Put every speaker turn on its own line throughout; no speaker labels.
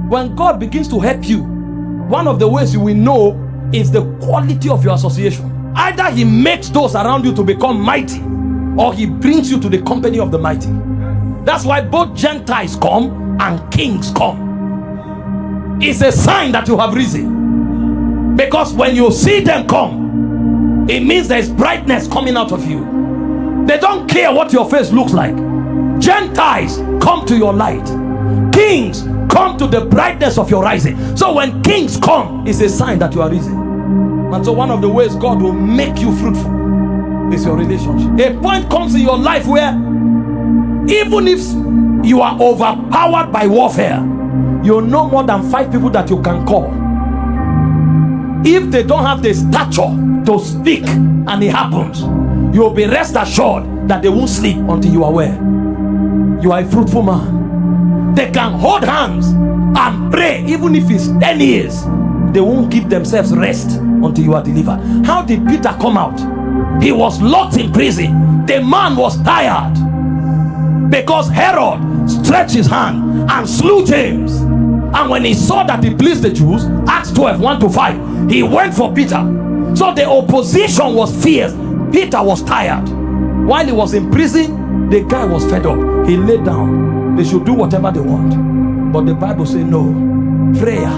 When God begins to help you, one of the ways you will know is the quality of your association. Either he makes those around you to become mighty, or he brings you to the company of the mighty. That's why both Gentiles come and kings come. It's a sign that you have risen. Because when you see them come, it means there's brightness coming out of you. They don't care what your face looks like. Gentiles come to your light. Kings come to the brightness of your rising. So when kings come, it's a sign that you are risen. And so one of the ways God will make you fruitful is your relationship. A point comes in your life where even if you are overpowered by warfare, you know more than 5 people that you can call. If they don't have the stature to speak and it happens, you'll be rest assured that they won't sleep until you are aware. You are a fruitful man. They can hold hands and pray even if it's 10 years. They won't give themselves rest until you are delivered. How did Peter come out? He was locked in prison. The man was tired because Herod stretched his hand and slew James. And when he saw that he pleased the Jews, Acts 12, 1-5, he went for Peter. So the opposition was fierce. Peter was tired. While he was in prison, the guy was fed up. He laid down. They should do whatever they want. But the Bible says no. Prayer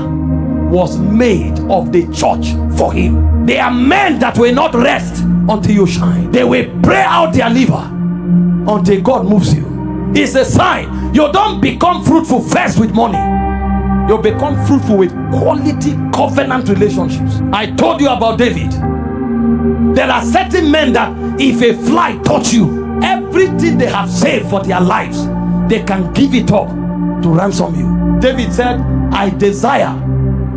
was made of the church for him. There are men that will not rest until you shine. They will pray out their liver until God moves you. It's a sign. You don't become fruitful first with money. You become fruitful with quality covenant relationships. I told you about David. There are certain men that if a fly touch you, everything they have saved for their lives, they can give it up to ransom you. David said, I desire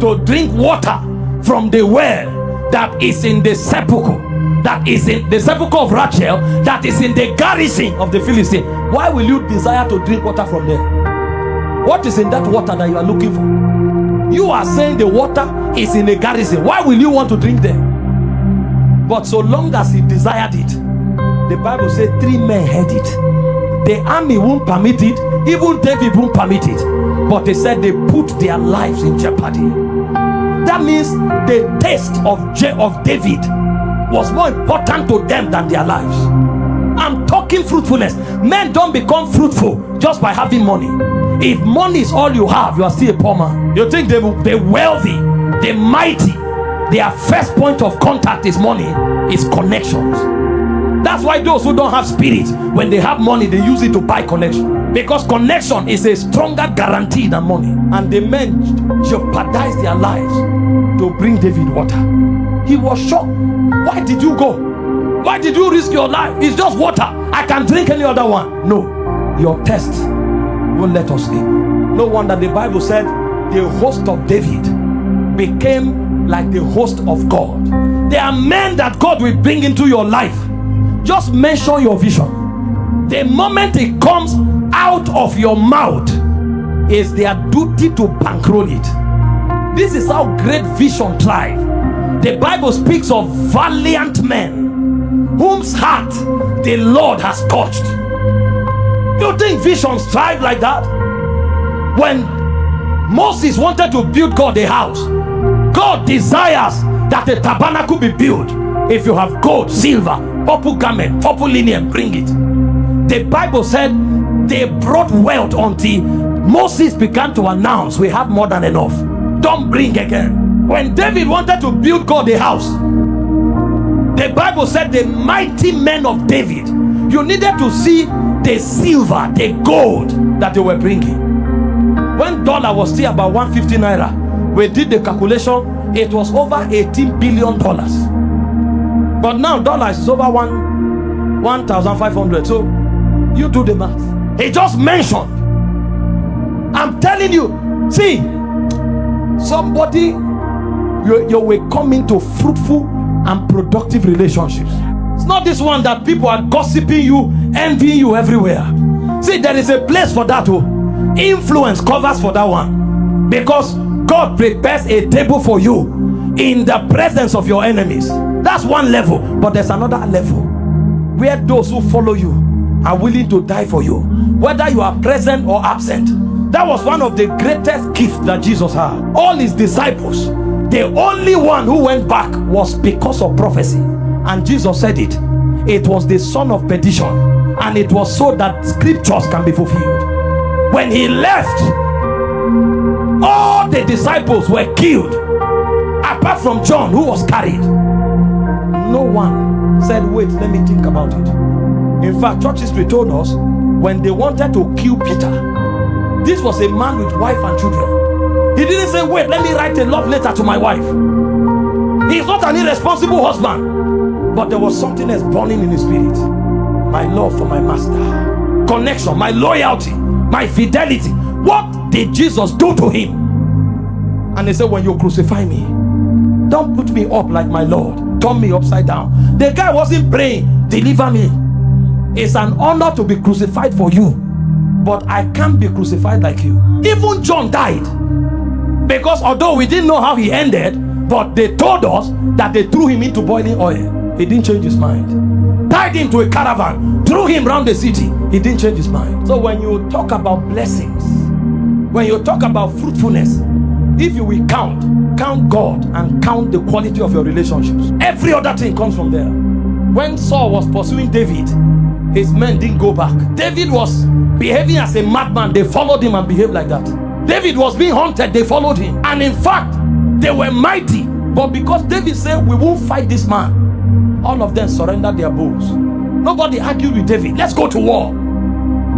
to drink water from the well that is in the sepulchre, that is in the sepulchre of Rachel, that is in the garrison of the Philistine. Why will you desire to drink water from there? What is in that water that you are looking for? You are saying the water is in a garrison. Why will you want to drink there? But so long as he desired it, the Bible says 3 men had it. The army won't permit it. Even David won't permit it. But they said they put their lives in jeopardy. That means the taste of David was more important to them than their lives. I'm talking fruitfulness. Men don't become fruitful just by having money. If money is all you have, you are still a poor man. You think the wealthy, the mighty, their first point of contact is money, is connections. That's why those who don't have spirit, when they have money, they use it to buy connection. Because connection is a stronger guarantee than money. And the men jeopardized their lives to bring David water. He was shocked. Why did you go? Why did you risk your life? It's just water. I can drink any other one. No, your test won't let us sleep. No wonder the Bible said the host of David became like the host of God. There are men that God will bring into your life. Just mention your vision. The moment it comes out of your mouth, it's their duty to bankroll it. This is how great vision thrive. The Bible speaks of valiant men whose heart the Lord has touched. You think visions thrive like that? When Moses wanted to build God a house, God desires that the tabernacle be built. If you have gold, silver, purple garment, purple linen, bring it. The Bible said they brought wealth until Moses began to announce, we have more than enough, don't bring again. When David wanted to build God a house, the Bible said the mighty men of David, you needed to see the silver, the gold that they were bringing. When dollar was still about 150 naira, we did the calculation, it was over $18 billion. But now dollar is over 1,500. So you do the math. He just mentioned. I'm telling you, see, somebody, you will come into fruitful and productive relationships. It's not this one that people are gossiping you, envying you everywhere. See, there is a place for that. Influence covers for that one, because God prepares a table for you in the presence of your enemies. That's one level. But there's another level where those who follow you are willing to die for you, whether you are present or absent. That was one of the greatest gifts that Jesus had. All his disciples, the only one who went back was because of prophecy. And Jesus said it. It was the son of perdition, and it was so that scriptures can be fulfilled. When he left, all the disciples were killed, apart from John, who was carried. No one said, wait, let me think about it. In fact, church history told us, when they wanted to kill Peter, this was a man with wife and children. He didn't say, wait, let me write a love letter to my wife. He's not an irresponsible husband, but there was something else burning in his spirit. My love for my master, connection, my loyalty, my fidelity. What did Jesus do to him? And he said, when you crucify me, don't put me up like my Lord, turn me upside down. The guy wasn't praying, deliver me. It's an honor to be crucified for you, but I can't be crucified like you. Even John died, because although we didn't know how he ended, but they told us that they threw him into boiling oil. He didn't change his mind. Tied him to a caravan, threw him around the city. He didn't change his mind. So when you talk about blessings, when you talk about fruitfulness, if you will count God and count the quality of your relationships, every other thing comes from there. When Saul was pursuing David, his men didn't go back. David was behaving as a madman. They followed him and behaved like that. David was being hunted. They followed him. And in fact, they were mighty. But because David said, we won't fight this man, all of them surrendered their bows. Nobody argued with David. Let's go to war.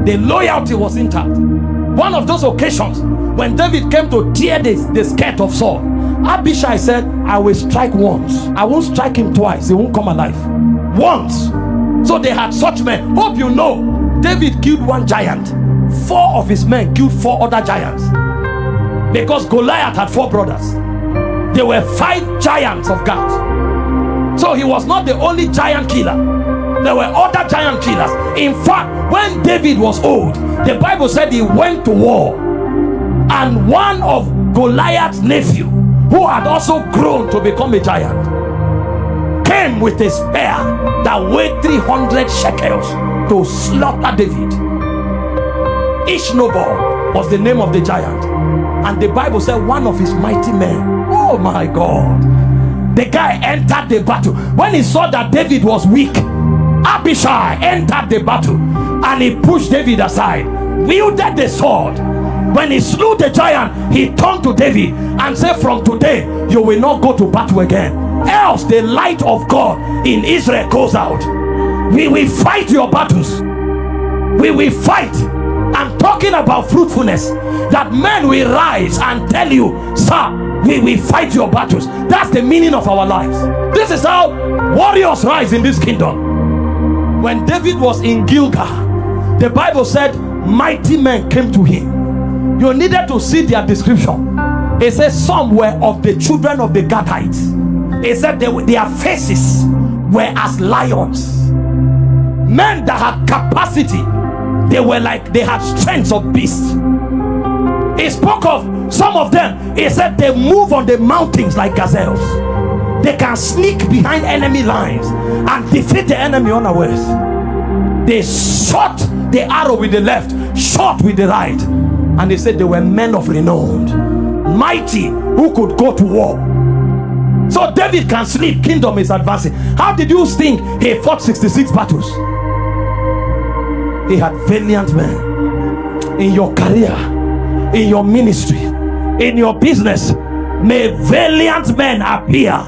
The loyalty was intact. One of those occasions, when David came to tear the skirt of Saul, Abishai said, I will strike once. I won't strike him twice. He won't come alive. Once. So they had such men. Hope you know, David killed one giant. 4 of his men killed 4 other giants. Because Goliath had 4 brothers. There were 5 giants of Gath. So he was not the only giant killer. There were other giant killers. In fact, when David was old, the Bible said he went to war. And one of Goliath's nephew, who had also grown to become a giant, came with a spear that weighed 300 shekels to slaughter David. Ishnobal was the name of the giant. And the Bible said one of his mighty men, oh my God, the guy entered the battle. When he saw that David was weak, Abishai entered the battle and he pushed David aside, wielded the sword. When he slew the giant, he turned to David and said, from today you will not go to battle again, else the light of God in Israel goes out. We will fight your battles. We will fight. I'm talking about fruitfulness, that men will rise and tell you, sir, we will fight your battles. That's the meaning of our lives. This is how warriors rise in this kingdom. When David was in Gilgal, the Bible said mighty men came to him. You needed to see their description. It says some were of the children of the Gadites. It said their faces were as lions. Men that had capacity. They were like, they had strength of beasts. He spoke of some of them. He said they move on the mountains like gazelles. They can sneak behind enemy lines and defeat the enemy unawares. They shot the arrow with the left, shot with the right. And they said they were men of renown, mighty, who could go to war. So David can sleep, kingdom is advancing. How did you think he fought 66 battles? He had valiant men. In your career, in your ministry, in your business, may valiant men appear.